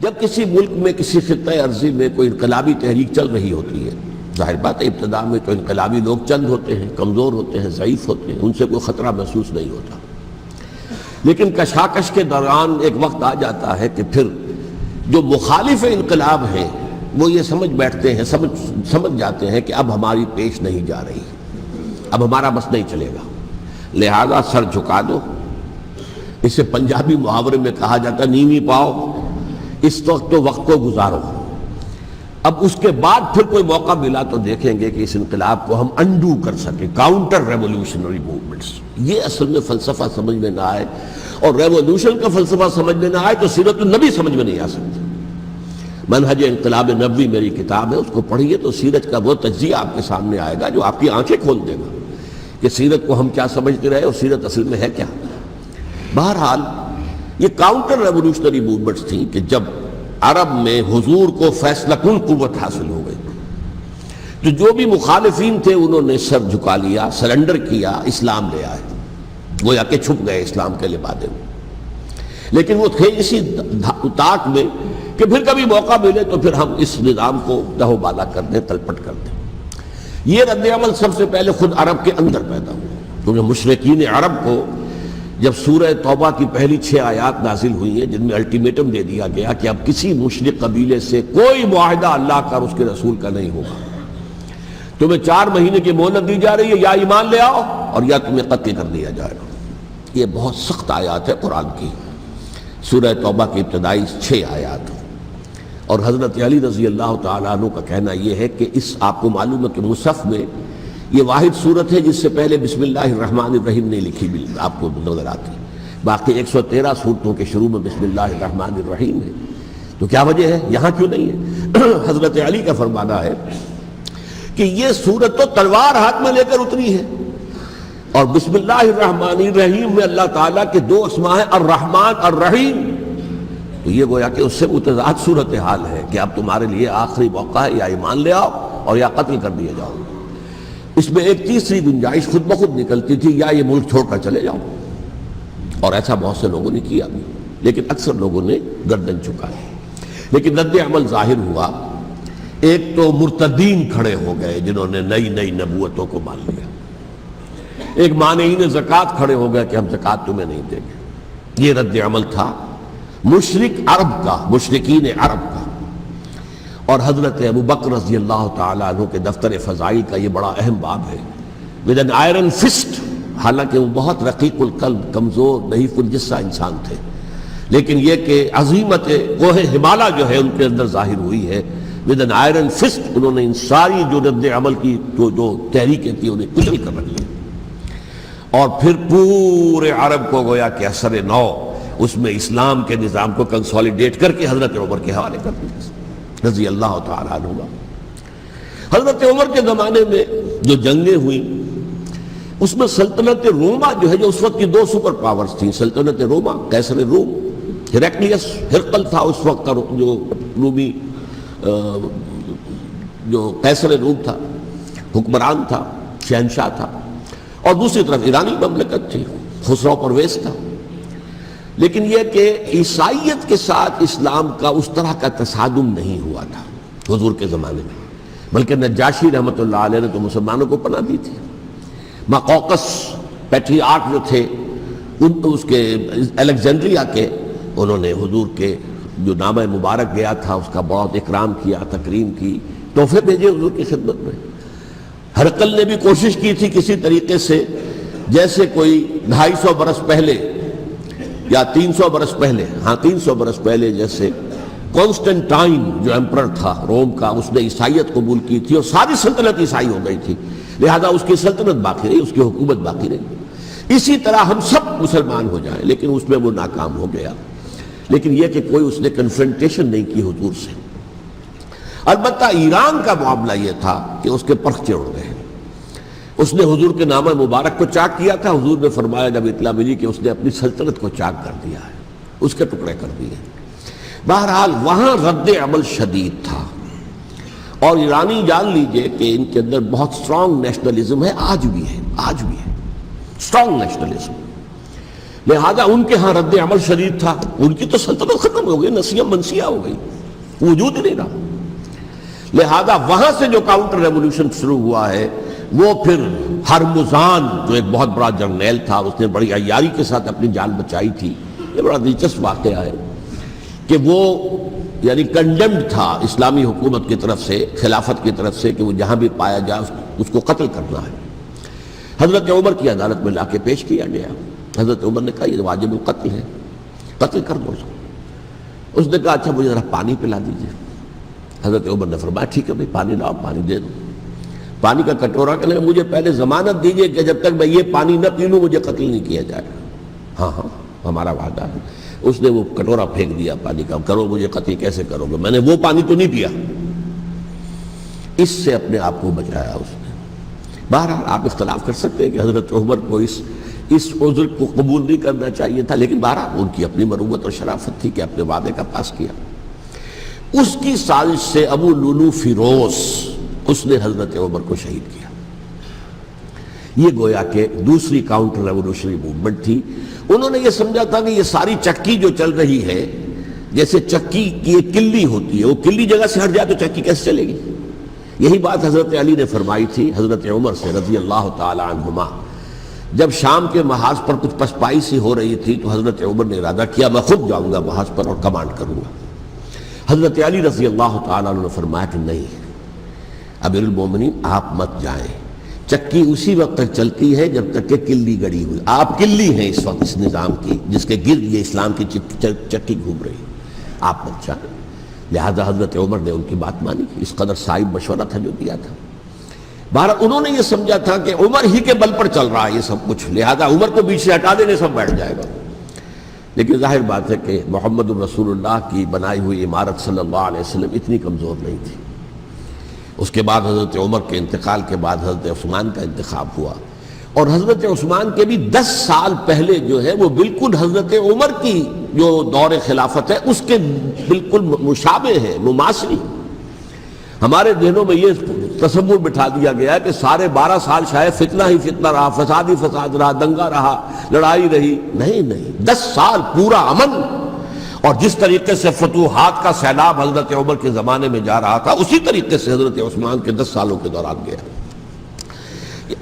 جب کسی ملک میں کسی خطہ ارضی میں کوئی انقلابی تحریک چل رہی ہوتی ہے، ظاہر بات ہے ابتدا میں تو انقلابی لوگ چند ہوتے ہیں، کمزور ہوتے ہیں، ضعیف ہوتے ہیں، ان سے کوئی خطرہ محسوس نہیں ہوتا، لیکن کشاکش کے دوران ایک وقت آ جاتا ہے کہ پھر جو مخالف انقلاب ہیں وہ یہ سمجھ بیٹھتے ہیں، سمجھ جاتے ہیں کہ اب ہماری پیش نہیں جا رہی، اب ہمارا بس نہیں چلے گا، لہذا سر جھکا دو۔ اسے پنجابی محاورے میں کہا جاتا ہے نیوی پاؤ، اس وقت تو وقت کو گزارو۔ اب اس کے بعد پھر کوئی موقع ملا تو دیکھیں گے کہ اس انقلاب کو ہم انڈو کر سکیں، کاؤنٹر ریولوشنری موومنٹس۔ یہ اصل میں فلسفہ سمجھ میں نہ آئے، اور ریولوشن کا فلسفہ سمجھ میں نہ آئے تو سیرت النبی سمجھ میں نہیں آ سکتی۔ منہج انقلاب نبوی میری کتاب ہے، اس کو پڑھیے تو سیرت کا وہ تجزیہ آپ کے سامنے آئے گا جو آپ کی آنکھیں کھول دے گا کہ سیرت کو ہم کیا سمجھتے رہے اور سیرت اصل میں ہے کیا۔ بہرحال یہ کاؤنٹر ریولوشنری موومنٹس تھیں کہ جب عرب میں حضور کو فیصلہ کن قوت حاصل ہو گئی تو جو بھی مخالفین تھے انہوں نے سر جھکا لیا، سرنڈر کیا، اسلام لے آئے، گویا کہ چھپ گئے اسلام کے لبادے میں۔ لیکن وہ تھے اسی طاق میں کہ پھر کبھی موقع ملے تو پھر ہم اس نظام کو دہو بالا کر دیں، تلپٹ کر دیں۔ یہ رد عمل سب سے پہلے خود عرب کے اندر پیدا ہوا، کیونکہ مشرکین عرب کو جب سورہ توبہ کی پہلی 6 آیات نازل ہوئی ہیں جن میں الٹیمیٹم دے دیا گیا کہ اب کسی مشرک قبیلے سے کوئی معاہدہ اللہ کا اور اس کے رسول کا نہیں ہوگا، تمہیں 4 مہینے کی مہلت دی جا رہی ہے، یا ایمان لے آؤ اور یا تمہیں قتل کر دیا جائے گا۔ یہ بہت سخت آیات ہے قرآن کی، سورہ توبہ کی ابتدائی 6 آیات، اور حضرت علی رضی اللہ تعالیٰ عنہ کا کہنا یہ ہے کہ اس آپ کو معلوم ہے کہ مصحف میں یہ واحد صورت ہے جس سے پہلے بسم اللہ الرحمن الرحیم نہیں لکھی آپ کو نظر آتی، باقی 113 صورتوں کے شروع میں بسم اللہ الرحمن الرحیم ہے، تو کیا وجہ ہے یہاں کیوں نہیں ہے؟ حضرت علی کا فرمانا ہے کہ یہ صورت تو تلوار ہاتھ میں لے کر اتری ہے، اور بسم اللہ الرحمن الرحیم میں اللہ تعالیٰ کے 2 اسماء ہیں، الرحمن الرحیم، تو یہ گویا کہ اس سے متضاد صورتحال ہے کہ اب تمہارے لیے آخری موقع ہے، یا ایمان لے آؤ اور یا قتل کر دیے جاؤ۔ اس میں ایک تیسری گنجائش خود بخود نکلتی تھی، یا یہ ملک چھوڑ کر چلے جاؤ، اور ایسا بہت سے لوگوں نے کیا بھی، لیکن اکثر لوگوں نے گردن چکائی۔ لیکن رد عمل ظاہر ہوا، ایک تو مرتدین کھڑے ہو گئے جنہوں نے نئی نبوتوں کو مان لیا، ایک مانعین زکوٰۃ کھڑے ہو گئے کہ ہم زکوٰۃ تمہیں نہیں دیں گے۔ یہ رد عمل تھا مشرک عرب کا، مشرکین عرب کا، اور حضرت ابو بکر رضی اللہ تعالیٰ عنہ کے دفتر فضائل کا یہ بڑا اہم باب ہے۔ ود این آئرن فسٹ، حالانکہ وہ بہت رقیق القلب، کمزور، ضعیف الجسہ انسان تھے، لیکن یہ کہ عظیمت کوہ ہمالیہ جو ہے ان کے اندر ظاہر ہوئی ہے، ود این آئرن فسٹ انہوں نے ان ساری جو رد عمل کی جو تحریکیں تھیں انہیں کچل کر رکھ لیا، اور پھر پورے عرب کو گویا کہ اثر نو اس میں اسلام کے نظام کو کنسولیڈیٹ کر کے حضرت عمر کے حوالے کر دیا رضی اللہ تعالیٰ عنہ۔ حضرت عمر کے زمانے میں جو جنگیں ہوئیں اس میں سلطنت روما جو ہے، جو اس وقت کی 2 سپر پاورز تھیں، سلطنت روما، قیصر روم، ہرقلیس، ہرقل تھا اس وقت کا جو رومی جو قیصر روم تھا، حکمران تھا، شہنشاہ تھا، اور دوسری طرف ایرانی مملکت تھی، خسرو پرویز تھا۔ لیکن یہ کہ عیسائیت کے ساتھ اسلام کا اس طرح کا تصادم نہیں ہوا تھا حضور کے زمانے میں، بلکہ نجاشی رحمۃ اللہ علیہ نے تو مسلمانوں کو پناہ دی تھی۔ مقوقس پیٹریارک جو تھے اس کے الیگزینڈریا کے، انہوں نے حضور کے جو نامہ مبارک گیا تھا اس کا بہت اکرام کیا، تکریم کی، تحفے بھیجے حضور کی خدمت میں۔ ہرقل نے بھی کوشش کی تھی کسی طریقے سے، جیسے کوئی 250 برس پہلے یا 300 برس پہلے، 300 برس پہلے جیسے کانسٹنٹائن جو ایمپرر تھا روم کا، اس نے عیسائیت قبول کی تھی اور ساری سلطنت عیسائی ہو گئی تھی، لہذا اس کی سلطنت باقی رہی، اس کی حکومت باقی رہی۔ اسی طرح ہم سب مسلمان ہو جائیں، لیکن اس میں وہ ناکام ہو گیا۔ لیکن یہ کہ کوئی اس نے کنفرنٹیشن نہیں کی حضور سے۔ البتہ ایران کا معاملہ یہ تھا کہ اس کے پرخچے اڑ گئے، اس نے حضور کے نامہ مبارک کو چاک کیا تھا، حضور نے فرمایا جب اطلاع ملی کہ اس نے اپنی سلطنت کو چاک کر دیا ہے، اس کے ٹکڑے کر دیے۔ بہرحال وہاں رد عمل شدید تھا، اور ایرانی جان لیجئے کہ ان کے اندر بہت سٹرونگ نیشنلزم ہے، آج بھی ہے اسٹرانگ نیشنلزم۔ لہذا ان کے ہاں رد عمل شدید تھا، ان کی تو سلطنت ختم ہو گئی، نسیہ منسیہ ہو گئی، وجود ہی نہیں رہا۔ لہذا وہاں سے جو کاؤنٹر ریولوشن شروع ہوا ہے وہ پھر ہرمزان جو ایک بہت بڑا جرنیل تھا، اس نے بڑی عیاری کے ساتھ اپنی جان بچائی تھی۔ یہ بڑا دلچسپ واقعہ ہے کہ وہ یعنی کنڈیمڈ تھا اسلامی حکومت کی طرف سے، خلافت کی طرف سے، کہ وہ جہاں بھی پایا جائے اس کو قتل کرنا ہے۔ حضرت عمر کی عدالت میں لا کے پیش کیا گیا۔ حضرت عمر نے کہا یہ واجب القتل ہے، قتل کر دو اس کو۔ اس نے کہا اچھا مجھے ذرا پانی پلا دیجیے۔ حضرت عمر نے فرمایا ٹھیک ہے بھائی پانی لاؤ، پانی دے دو۔ پانی کا کٹورا کہنے لگا مجھے پہلے ضمانت دیجیے کہ جب تک میں یہ پانی نہ پی لوں مجھے قتل نہیں کیا جائے گا۔ ہاں ہاں ہمارا وعدہ ہے۔ اس نے وہ کٹورا پھینک دیا پانی کا، کرو مجھے قتل کیسے کرو گے، میں نے وہ پانی تو نہیں پیا۔ اس سے اپنے آپ کو بچایا اس نے۔ بہرحال آپ اختلاف کر سکتے ہیں کہ حضرت عمر کو اس عذر کو قبول نہیں کرنا چاہیے تھا، لیکن بہرحال ان کی اپنی مروت اور شرافت تھی کہ اپنے وعدے کا پاس کیا۔ اس کی سازش سے ابو لولو فیروز اس نے حضرت عمر کو شہید کیا۔ یہ گویا کہ دوسری کاؤنٹر ریولوشنری موومنٹ تھی۔ انہوں نے یہ سمجھا تھا کہ یہ ساری چکی جو چل رہی ہے، جیسے چکی کی ایک کلی ہوتی ہے، وہ کلی جگہ سے ہٹ جائے تو چکی کیسے چلے گی؟ یہی بات حضرت علی نے فرمائی تھی حضرت عمر سے رضی اللہ تعالی عنہما۔ جب شام کے محاذ پر کچھ پسپائی سی ہو رہی تھی تو حضرت عمر نے ارادہ کیا میں خود جاؤں گا محاذ پر اور کمانڈ کروں گا۔ حضرت علی رضی اللہ تعالیٰ عنہ نے فرمایا کہ نہیں امیر المومنین آپ مت جائیں، چکی اسی وقت تک چلتی ہے جب تک کہ کلی گڑی ہوئی، آپ کلی ہیں اس وقت اس نظام کی جس کے گرد یہ اسلام کی چکی گھوم رہی، آپ مت جائیں۔ لہذا حضرت عمر نے ان کی بات مانی، اس قدر صائب مشورہ تھا جو دیا تھا۔ بہرحال انہوں نے یہ سمجھا تھا کہ عمر ہی کے بل پر چل رہا ہے یہ سب کچھ، لہذا عمر کو بیچ سے ہٹا دینے سب بیٹھ جائے گا۔ لیکن ظاہر بات ہے کہ محمد رسول اللہ کی بنائی ہوئی عمارت صلی اللہ علیہ وسلم اتنی کمزور نہیں تھی۔ اس کے بعد حضرت عمر کے انتقال کے بعد حضرت عثمان کا انتخاب ہوا، اور حضرت عثمان کے بھی 10 سال پہلے جو ہے وہ بالکل حضرت عمر کی جو دور خلافت ہے اس کے بالکل مشابہ ہے، مماثلی۔ ہمارے ذہنوں میں یہ تصور بٹھا دیا گیا ہے کہ سارے 12 سال شاید فتنہ ہی فتنہ رہا، فساد ہی فساد رہا، دنگا رہا، لڑائی رہی۔ نہیں، 10 سال پورا امن، اور جس طریقے سے فتوحات کا سیلاب حضرت عمر کے زمانے میں جا رہا تھا اسی طریقے سے حضرت عثمان کے 10 سالوں کے دوران گیا۔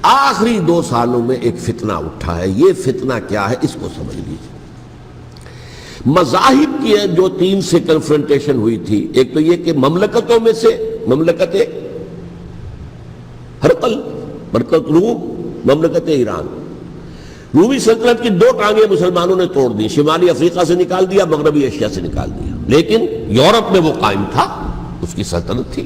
آخری 2 سالوں میں ایک فتنہ اٹھا ہے، یہ فتنہ کیا ہے اس کو سمجھ لیجیے۔ مذاہب کی جو 3 سے کنفرنٹیشن ہوئی تھی، ایک تو یہ کہ مملکتوں میں سے مملکت ہرقل، مملکت روم، مملکت ایران، رومی سلطنت کی 2 ٹانگیں مسلمانوں نے توڑ دی، شمالی افریقہ سے نکال دیا، مغربی ایشیا سے نکال دیا، لیکن یورپ میں وہ قائم تھا، اس کی سلطنت تھی،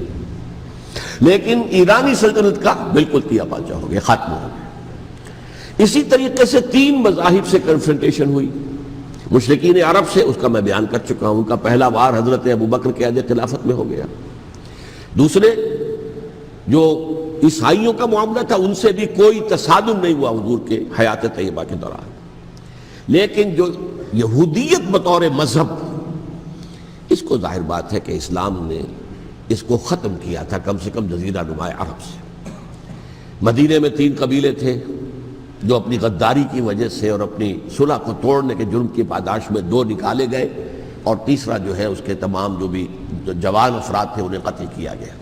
لیکن ایرانی سلطنت کا بالکل تیا پاچا ہو گیا، ختم ہو گیا۔ اسی طریقے سے 3 مذاہب سے کنفرنٹیشن ہوئی، مشرکین عرب سے، اس کا میں بیان کر چکا ہوں، ان کا پہلا وار حضرت ابوبکر کے عہد خلافت میں ہو گیا۔ دوسرے جو عیسائیوں کا معاملہ تھا ان سے بھی کوئی تصادم نہیں ہوا حضور کے حیات طیبہ کے دوران، لیکن جو یہودیت بطور مذہب، اس کو ظاہر بات ہے کہ اسلام نے اس کو ختم کیا تھا کم سے کم جزیرہ نما عرب سے۔ مدینے میں 3 قبیلے تھے جو اپنی غداری کی وجہ سے اور اپنی صلح کو توڑنے کے جرم کی پاداش میں 2 نکالے گئے، اور تیسرا جو ہے اس کے تمام جو بھی جوان افراد تھے انہیں قتل کیا گیا۔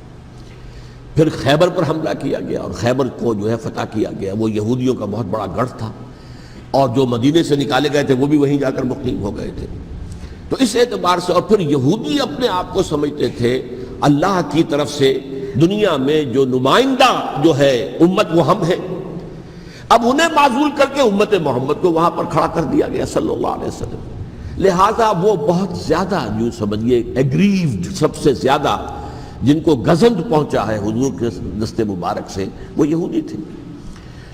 پھر خیبر پر حملہ کیا گیا اور خیبر کو جو ہے فتح کیا گیا، وہ یہودیوں کا بہت بڑا گڑھ تھا، اور جو مدینے سے نکالے گئے تھے وہ بھی وہیں جا کر مقیم ہو گئے تھے۔ تو اس اعتبار سے، اور پھر یہودی اپنے آپ کو سمجھتے تھے اللہ کی طرف سے دنیا میں جو نمائندہ جو ہے امت وہ ہم ہیں، اب انہیں معزول کر کے امت محمد کو وہاں پر کھڑا کر دیا گیا صلی اللہ علیہ وسلم۔ لہذا وہ بہت زیادہ جو سمجھیے ایگریوڈ، سب سے زیادہ جن کو گزند پہنچا ہے حضور کے دست مبارک سے، وہ یہودی تھے۔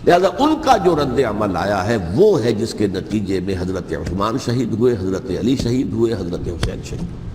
لہذا ان کا جو رد عمل آیا ہے وہ ہے جس کے نتیجے میں حضرت عثمان شہید ہوئے، حضرت علی شہید ہوئے، حضرت حسین شہید ہوئے۔